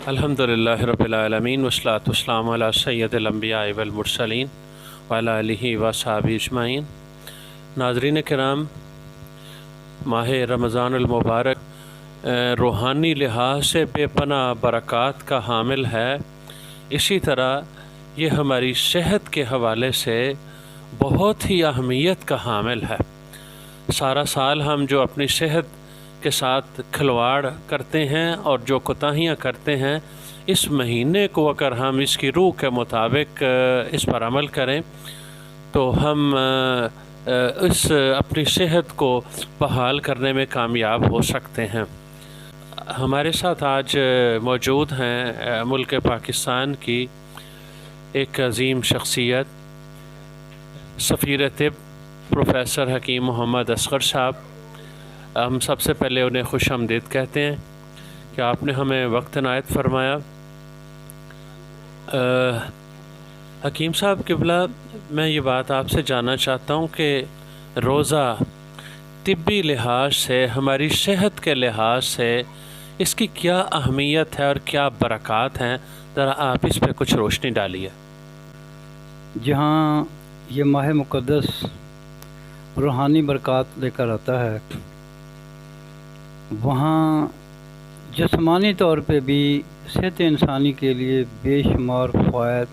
الحمدللہ رب العالمین والصلاۃ والسلام علی سید الانبیاء والمرسلین وعلی آلہ وصحبہ اجمعین۔ ناظرین کرام، ماہ رمضان المبارک روحانی لحاظ سے بے پناہ برکات کا حامل ہے، اسی طرح یہ ہماری صحت کے حوالے سے بہت ہی اہمیت کا حامل ہے۔ سارا سال ہم جو اپنی صحت کے ساتھ کھلواڑ کرتے ہیں اور جو کوتاہیاں کرتے ہیں، اس مہینے کو اگر ہم اس کی روح کے مطابق اس پر عمل کریں تو ہم اپنی صحت کو بحال کرنے میں کامیاب ہو سکتے ہیں۔ ہمارے ساتھ آج موجود ہیں ملک پاکستان کی ایک عظیم شخصیت، سفیر طب پروفیسر حکیم محمد اصغر صاحب۔ ہم سب سے پہلے انہیں خوش آمدید کہتے ہیں کہ آپ نے ہمیں وقت عنایت فرمایا۔ حکیم صاحب قبلہ، میں یہ بات آپ سے جاننا چاہتا ہوں کہ روزہ طبی لحاظ سے، ہماری صحت کے لحاظ سے اس کی کیا اہمیت ہے اور کیا برکات ہیں، ذرا آپ اس پہ کچھ روشنی ڈالیے۔ جہاں یہ ماہ مقدس روحانی برکات لے کر آتا ہے، وہاں جسمانی طور پہ بھی صحت انسانی کے لیے بے شمار فوائد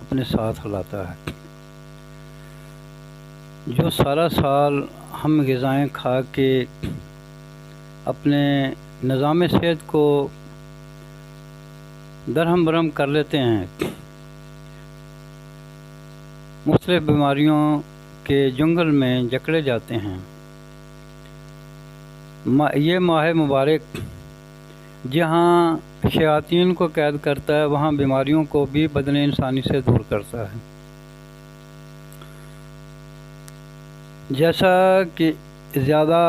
اپنے ساتھ لاتا ہے۔ جو سارا سال ہم غذائیں کھا کے اپنے نظام صحت کو درہم برہم کر لیتے ہیں، مختلف بیماریوں کے جنگل میں جکڑے جاتے ہیں، یہ ماہ مبارک جہاں شیاطین کو قید کرتا ہے، وہاں بیماریوں کو بھی بدن انسانی سے دور کرتا ہے۔ جیسا کہ زیادہ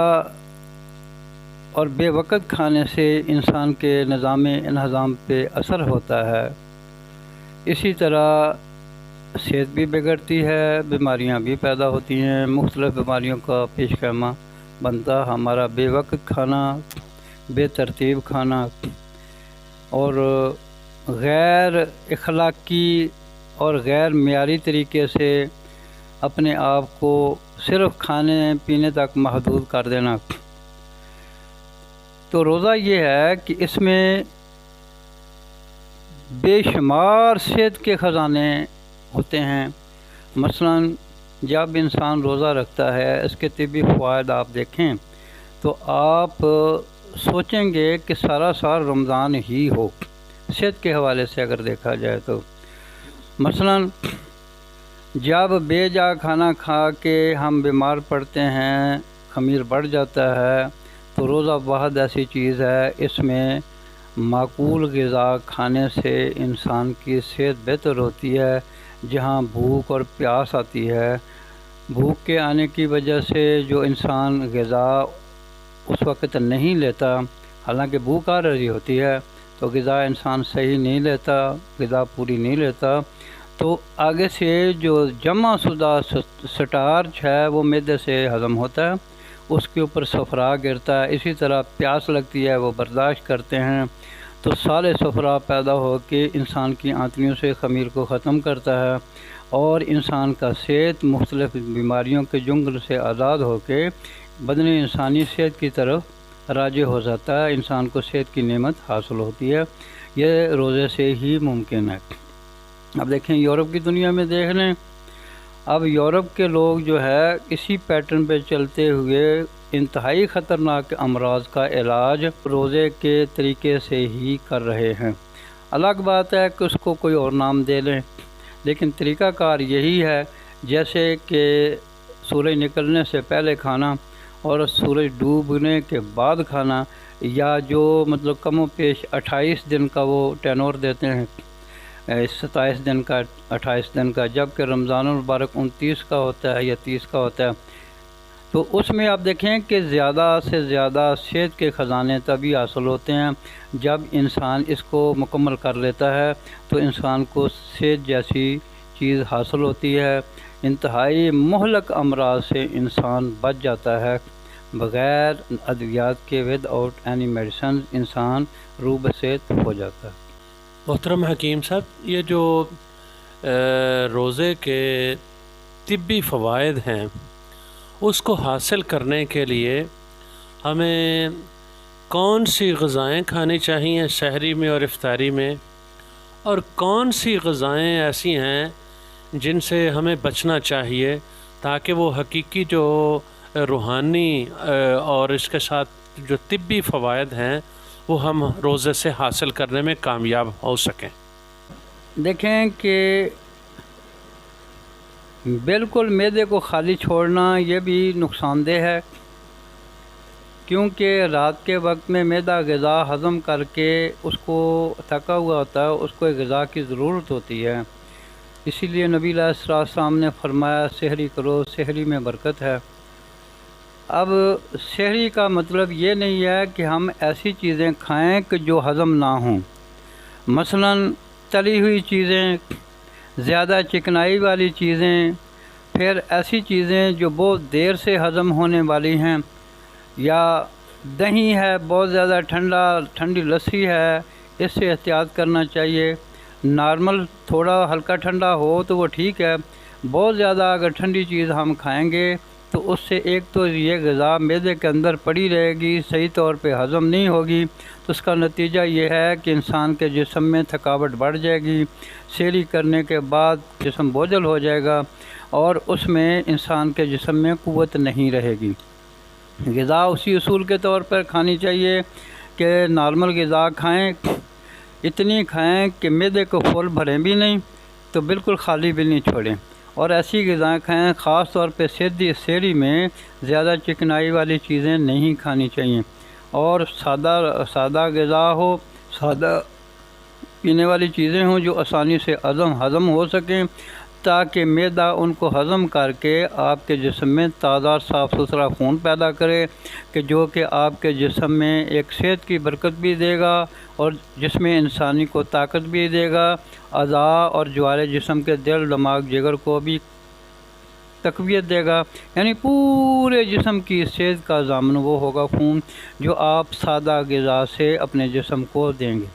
اور بے وقت کھانے سے انسان کے نظام انہضام پہ اثر ہوتا ہے، اسی طرح صحت بھی بگڑتی ہے، بیماریاں بھی پیدا ہوتی ہیں، مختلف بیماریوں کا پیش خیمہ بنتا ہمارا بے وقت کھانا، بے ترتیب کھانا اور غیر اخلاقی اور غیر معیاری طریقے سے اپنے آپ کو صرف کھانے پینے تک محدود کر دینا۔ تو روزہ یہ ہے کہ اس میں بے شمار صحت کے خزانے ہوتے ہیں۔ مثلاً جب انسان روزہ رکھتا ہے، اس کے طبی فوائد آپ دیکھیں تو آپ سوچیں گے کہ سارا سال رمضان ہی ہو، صحت کے حوالے سے اگر دیکھا جائے تو۔ مثلاً جب بے جا کھانا کھا کے ہم بیمار پڑتے ہیں، خمیر بڑھ جاتا ہے، تو روزہ بہت ایسی چیز ہے، اس میں معقول غذا کھانے سے انسان کی صحت بہتر ہوتی ہے۔ جہاں بھوک اور پیاس آتی ہے، بھوک کے آنے کی وجہ سے جو انسان غذا اس وقت نہیں لیتا، حالانکہ بھوک آ رہی ہوتی ہے تو غذا انسان صحیح نہیں لیتا، غذا پوری نہیں لیتا، تو آگے سے جو جمع شدہ سٹارچ ہے وہ معدے سے ہضم ہوتا ہے، اس کے اوپر صفرا گرتا ہے۔ اسی طرح پیاس لگتی ہے، وہ برداشت کرتے ہیں، تو سالے صفرا پیدا ہو کے انسان کی آنتڑیوں سے خمیر کو ختم کرتا ہے اور انسان کا صحت مختلف بیماریوں کے جنگل سے آزاد ہو کے بدن انسانی صحت کی طرف راجع ہو جاتا ہے، انسان کو صحت کی نعمت حاصل ہوتی ہے۔ یہ روزے سے ہی ممکن ہے۔ اب دیکھیں یورپ کی دنیا میں دیکھ لیں، اب یورپ کے لوگ جو ہے اسی پیٹرن پہ چلتے ہوئے انتہائی خطرناک امراض کا علاج روزے کے طریقے سے ہی کر رہے ہیں۔ الگ بات ہے کہ اس کو کوئی اور نام دے لیں، لیکن طریقہ کار یہی ہے، جیسے کہ سورج نکلنے سے پہلے کھانا اور سورج ڈوبنے کے بعد کھانا، یا جو مطلب کم و بیش 28 دن کا وہ ٹینور دیتے ہیں، 27 دن کا، 28 دن کا، جبکہ رمضان المبارک 29 کا ہوتا ہے یا 30 کا ہوتا ہے۔ تو اس میں آپ دیکھیں کہ زیادہ سے زیادہ صحت کے خزانے تبھی حاصل ہوتے ہیں جب انسان اس کو مکمل کر لیتا ہے، تو انسان کو صحت جیسی چیز حاصل ہوتی ہے، انتہائی مہلک امراض سے انسان بچ جاتا ہے، بغیر ادویات کے ود آؤٹ اینی میڈیسن انسان روح بصحت ہو جاتا ہے۔ محترم حکیم صاحب، یہ جو روزے کے طبی فوائد ہیں اس کو حاصل کرنے کے لیے ہمیں کون سی غذائیں کھانی چاہیے سحری میں اور افطاری میں، اور کون سی غذائیں ایسی ہیں جن سے ہمیں بچنا چاہیے تاکہ وہ حقیقی جو روحانی اور اس کے ساتھ جو طبی فوائد ہیں وہ ہم روزے سے حاصل کرنے میں کامیاب ہو سکیں؟ دیکھیں کہ بالکل معدے کو خالی چھوڑنا یہ بھی نقصان دہ ہے، کیونکہ رات کے وقت میں معدہ غذا ہضم کر کے اس کو تھکا ہوا ہوتا ہے، اس کو ایک غذا کی ضرورت ہوتی ہے۔ اسی لیے نبی علیہ السلام نے فرمایا سحری کرو، سحری میں برکت ہے۔ اب سحری کا مطلب یہ نہیں ہے کہ ہم ایسی چیزیں کھائیں کہ جو ہضم نہ ہوں، مثلاً تلی ہوئی چیزیں، زیادہ چکنائی والی چیزیں، پھر ایسی چیزیں جو بہت دیر سے ہضم ہونے والی ہیں، یا دہی ہے بہت زیادہ ٹھنڈی لسی ہے، اس سے احتیاط کرنا چاہیے۔ نارمل تھوڑا ہلکا ٹھنڈا ہو تو وہ ٹھیک ہے، بہت زیادہ اگر ٹھنڈی چیز ہم کھائیں گے تو اس سے ایک تو یہ غذا معدے کے اندر پڑی رہے گی، صحیح طور پہ ہضم نہیں ہوگی، تو اس کا نتیجہ یہ ہے کہ انسان کے جسم میں تھکاوٹ بڑھ جائے گی، سحری کرنے کے بعد جسم بوجھل ہو جائے گا اور اس میں انسان کے جسم میں قوت نہیں رہے گی۔ غذا اسی اصول کے طور پر کھانی چاہیے کہ نارمل غذا کھائیں، اتنی کھائیں کہ معدے کو فل بھریں بھی نہیں تو بالکل خالی بھی نہیں چھوڑیں، اور ایسی غذائیں کھائیں، خاص طور پہ سحری میں زیادہ چکنائی والی چیزیں نہیں کھانی چاہیے، اور سادہ غذا ہو، سادہ پینے والی چیزیں ہوں جو آسانی سے ہضم ہو سکیں، تاکہ معدہ ان کو ہضم کر کے آپ کے جسم میں تازہ صاف ستھرا خون پیدا کرے، کہ جو کہ آپ کے جسم میں ایک صحت کی برکت بھی دے گا اور جسم انسانی کو طاقت بھی دے گا، اعضاء اور جوارے جسم کے دل، دماغ، جگر کو بھی تقویت دے گا، یعنی پورے جسم کی صحت کا ضامن وہ ہوگا خون جو آپ سادہ غذا سے اپنے جسم کو دیں گے۔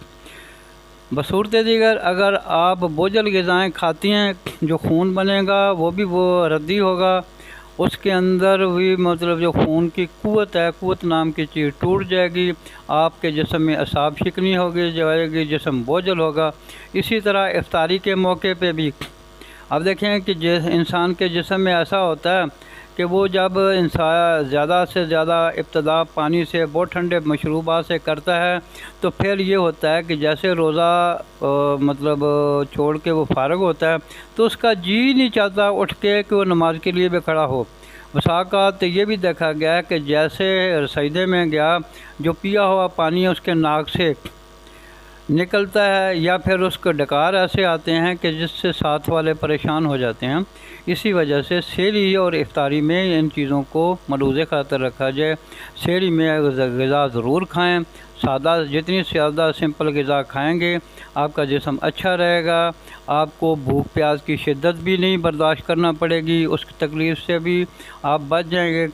بصورت دیگر اگر آپ بوجھل غذائیں کھاتی ہیں، جو خون بنے گا وہ بھی وہ ردی ہوگا، اس کے اندر بھی مطلب جو خون کی قوت ہے، قوت نام کی چیز ٹوٹ جائے گی، آپ کے جسم میں اعصاب شکنی ہوگی، جائے گی، جسم بوجھل ہوگا۔ اسی طرح افطاری کے موقع پہ بھی اب دیکھیں کہ انسان کے جسم میں ایسا ہوتا ہے کہ وہ جب انسان زیادہ سے زیادہ ابتدا پانی سے، بہت ٹھنڈے مشروبات سے کرتا ہے، تو پھر یہ ہوتا ہے کہ جیسے روزہ مطلب چھوڑ کے وہ فارغ ہوتا ہے تو اس کا جی نہیں چاہتا اٹھ کے کہ وہ نماز کے لیے بھی کھڑا ہو۔ بسا اوقات یہ بھی دیکھا گیا ہے کہ جیسے سجدے میں گیا، جو پیا ہوا پانی اس کے ناک سے نکلتا ہے، یا پھر اس کو ڈکار ایسے آتے ہیں کہ جس سے ساتھ والے پریشان ہو جاتے ہیں۔ اسی وجہ سے سحری اور افطاری میں ان چیزوں کو ملحوظ خاطر رکھا جائے۔ سحری میں غذا ضرور کھائیں، سادہ، جتنی زیادہ سمپل غذا کھائیں گے آپ کا جسم اچھا رہے گا، آپ کو بھوک پیاس کی شدت بھی نہیں برداشت کرنا پڑے گی، اس کی تکلیف سے بھی آپ بچ جائیں گے۔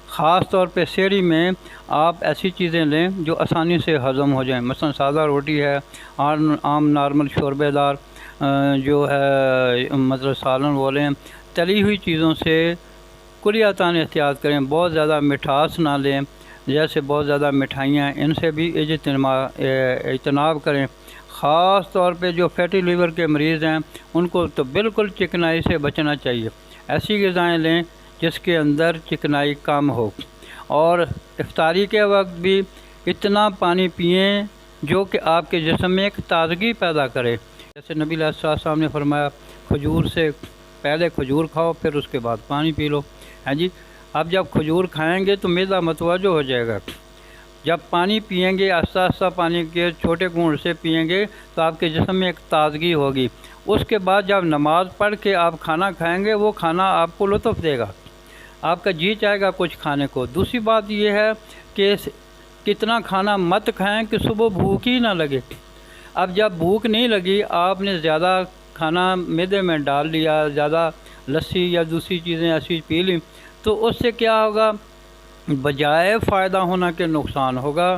خاص طور پہ سحری میں آپ ایسی چیزیں لیں جو آسانی سے ہضم ہو جائیں، مثلا سادہ روٹی ہے، عام نارمل شوربے دار جو ہے مطلب سالن بولیں، تلی ہوئی چیزوں سے کلیاتاً احتیاط کریں، بہت زیادہ مٹھاس نہ لیں، جیسے بہت زیادہ مٹھائیاں، ان سے بھی اجتناب کریں۔ خاص طور پہ جو فیٹی لیور کے مریض ہیں ان کو تو بالکل چکنائی سے بچنا چاہیے، ایسی غذائیں لیں جس کے اندر چکنائی کم ہو، اور افطاری کے وقت بھی اتنا پانی پئیں جو کہ آپ کے جسم میں ایک تازگی پیدا کرے، جیسے نبی علیہ السلام نے فرمایا کھجور سے پہلے کھجور کھاؤ، پھر اس کے بعد پانی پی لو۔ ہاں جی، اب جب کھجور کھائیں گے تو معدہ متوجہ ہو جائے گا، جب پانی پئیں گے آہستہ آہستہ پانی کے چھوٹے گھونٹ سے پئیں گے تو آپ کے جسم میں ایک تازگی ہوگی، اس کے بعد جب نماز پڑھ کے آپ کھانا کھائیں گے وہ کھانا آپ کو لطف دے گا، آپ کا جی چاہے گا کچھ کھانے کو۔ دوسری بات یہ ہے کہ کتنا کھانا مت کھائیں کہ صبح بھوک ہی نہ لگے۔ اب جب بھوک نہیں لگی، آپ نے زیادہ کھانا معدے میں ڈال لیا، زیادہ لسی یا دوسری چیزیں ایسی پی لیں، تو اس سے کیا ہوگا، بجائے فائدہ ہونا کے نقصان ہوگا۔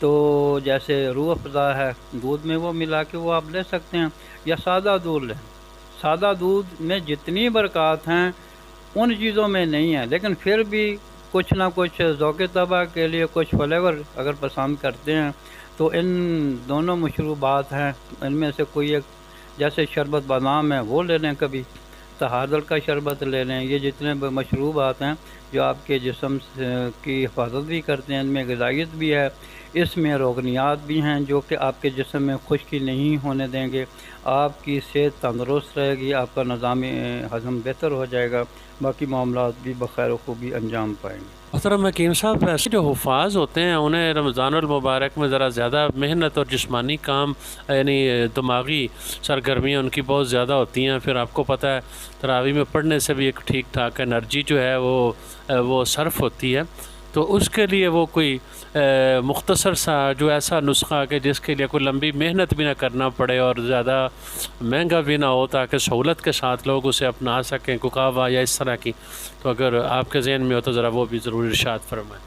تو جیسے روح افزا ہے دودھ میں وہ ملا کے وہ آپ لے سکتے ہیں، یا سادہ دودھ لیں۔ سادہ دودھ میں جتنی برکات ہیں ان چیزوں میں نہیں ہے، لیکن پھر بھی کچھ نہ کچھ ذوق طبع کے لیے کچھ فلیور اگر پسند کرتے ہیں تو ان دونوں مشروبات ہیں، ان میں سے کوئی ایک، جیسے شربت بادام ہے وہ لے لیں، کبھی تہادر کا شربت لے لیں۔ یہ جتنے مشروبات ہیں جو آپ کے جسم کی حفاظت بھی کرتے ہیں، ان میں غذائیت بھی ہے، اس میں روغنیات بھی ہیں جو کہ آپ کے جسم میں خشکی نہیں ہونے دیں گے، آپ کی صحت تندرست رہے گی، آپ کا نظام ہضم بہتر ہو جائے گا، باقی معاملات بھی بخیر و خوبی انجام پائیں گے۔ محترم حکیم صاحب، ایسے جو حفاظ ہوتے ہیں انہیں رمضان المبارک میں ذرا زیادہ محنت اور جسمانی کام، یعنی دماغی سرگرمیاں ان کی بہت زیادہ ہوتی ہیں، پھر آپ کو پتہ ہے تراویح میں پڑھنے سے بھی ایک ٹھیک ٹھاک انرجی جو ہے وہ صرف ہوتی ہے، تو اس کے لیے وہ کوئی مختصر سا جو ایسا نسخہ کہ جس کے لیے کوئی لمبی محنت بھی نہ کرنا پڑے اور زیادہ مہنگا بھی نہ ہو، تاکہ سہولت کے ساتھ لوگ اسے اپنا سکیں، کوکاوا یا اس طرح کی، تو اگر آپ کے ذہن میں ہو تو ذرا وہ بھی ضرور ارشاد فرمائیں۔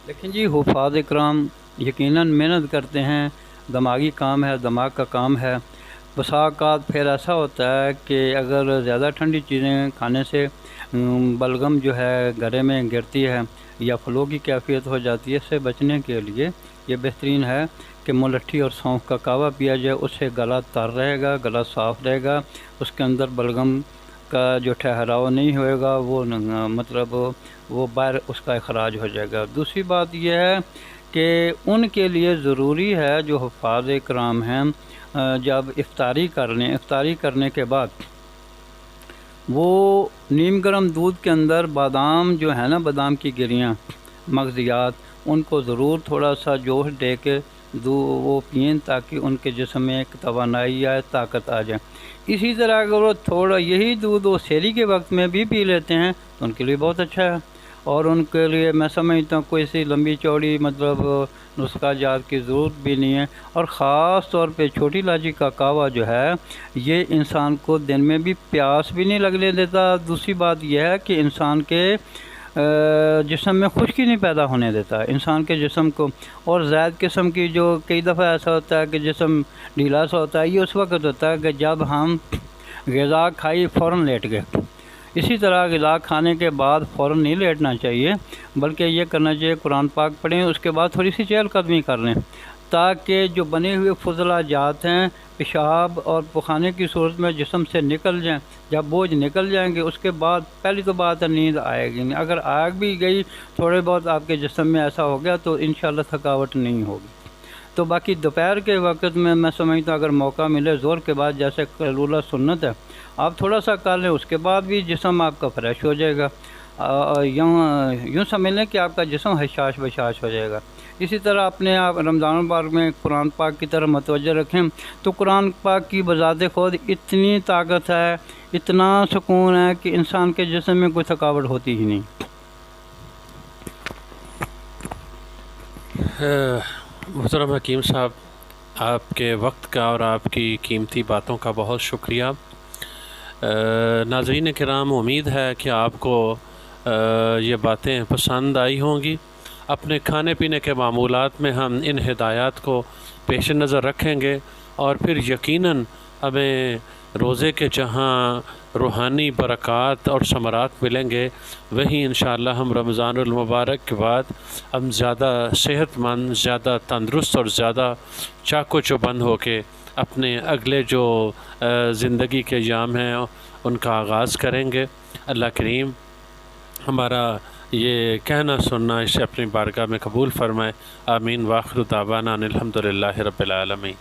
لیکن جی حفاظ اکرام یقیناً محنت کرتے ہیں، دماغی کام ہے، دماغ کا کام ہے۔ بسا اوقات پھر ایسا ہوتا ہے کہ اگر زیادہ ٹھنڈی چیزیں کھانے سے بلغم جو ہے گلے میں گرتی ہے یا فلو کی کیفیت ہو جاتی ہے، اس سے بچنے کے لیے یہ بہترین ہے کہ ملٹھی اور سونف کا کہوہ پیا جائے، اس سے گلا تر رہے گا، گلا صاف رہے گا، اس کے اندر بلغم کا جو ٹھہراؤ نہیں ہوئے گا، وہ مطلب وہ باہر اس کا اخراج ہو جائے گا۔ دوسری بات یہ ہے کہ ان کے لیے ضروری ہے جو حفاظ کرام ہیں، جب افطاری کر لیں، افطاری کرنے کے بعد وہ نیم گرم دودھ کے اندر بادام جو ہے نا، بادام کی گریاں، مغزیات، ان کو ضرور تھوڑا سا جوش دے کے وہ پئیں تاکہ ان کے جسم میں ایک توانائی آئے، طاقت آ جائے۔ اسی طرح اگر وہ تھوڑا یہی دودھ وہ سحری کے وقت میں بھی پی لیتے ہیں تو ان کے لیے بہت اچھا ہے، اور ان کے لیے میں سمجھتا ہوں کوئی سی لمبی چوڑی مطلب نسخہ جات کی ضرورت بھی نہیں ہے۔ اور خاص طور پہ چھوٹی الائچی کا کہوہ جو ہے یہ انسان کو دن میں بھی پیاس بھی نہیں لگنے دیتا، دوسری بات یہ ہے کہ انسان کے جسم میں خشکی نہیں پیدا ہونے دیتا انسان کے جسم کو، اور زائد قسم کی جو کئی دفعہ ایسا ہوتا ہے کہ جسم ڈھیلا سا ہوتا ہے، یہ اس وقت ہوتا ہے کہ جب ہم غذا کھائی فوراً لیٹ گئے۔ اسی طرح غذا کھانے کے بعد فوراً نہیں لیٹنا چاہیے، بلکہ یہ کرنا چاہیے قرآن پاک پڑھیں، اس کے بعد تھوڑی سی چہل قدمی کر لیں تاکہ جو بنے ہوئے فضلہ جات ہیں پیشاب اور پخانے کی صورت میں جسم سے نکل جائیں۔ جب بوجھ نکل جائیں گے اس کے بعد پہلی تو بات ہے نیند آئے گی نہیں، اگر آ بھی گئی تھوڑے بہت آپ کے جسم میں ایسا ہو گیا تو انشاءاللہ تھکاوٹ نہیں ہوگی۔ تو باقی دوپہر کے وقت میں سمجھتا ہوں اگر موقع ملے زور کے بعد، جیسے قیلولہ سنت ہے، آپ تھوڑا سا کر لیں، اس کے بعد بھی جسم آپ کا فریش ہو جائے گا، یوں سمجھ لیں کہ آپ کا جسم حشاش بشاش ہو جائے گا۔ اسی طرح اپنے آپ رمضان المبارک میں قرآن پاک کی طرف متوجہ رکھیں، تو قرآن پاک کی بذات خود اتنی طاقت ہے، اتنا سکون ہے کہ انسان کے جسم میں کوئی تھکاوٹ ہوتی ہی نہیں۔ محترم حکیم صاحب، آپ کے وقت کا اور آپ کی قیمتی باتوں کا بہت شکریہ۔ ناظرین کرام، امید ہے کہ آپ کو یہ باتیں پسند آئی ہوں گی۔ اپنے کھانے پینے کے معمولات میں ہم ان ہدایات کو پیش نظر رکھیں گے، اور پھر یقیناً ہمیں روزے کے جہاں روحانی برکات اور ثمرات ملیں گے، وہیں انشاءاللہ ہم رمضان المبارک کے بعد ہم زیادہ صحت مند، زیادہ تندرست اور زیادہ چاق و چوبند ہو کے اپنے اگلے جو زندگی کے ایام ہیں ان کا آغاز کریں گے۔ اللہ کریم ہمارا یہ کہنا سننا اسے اپنی بارگاہ میں قبول فرمائے۔ آمین۔ وآخر دعوانا ان الحمد للہ رب العالمین۔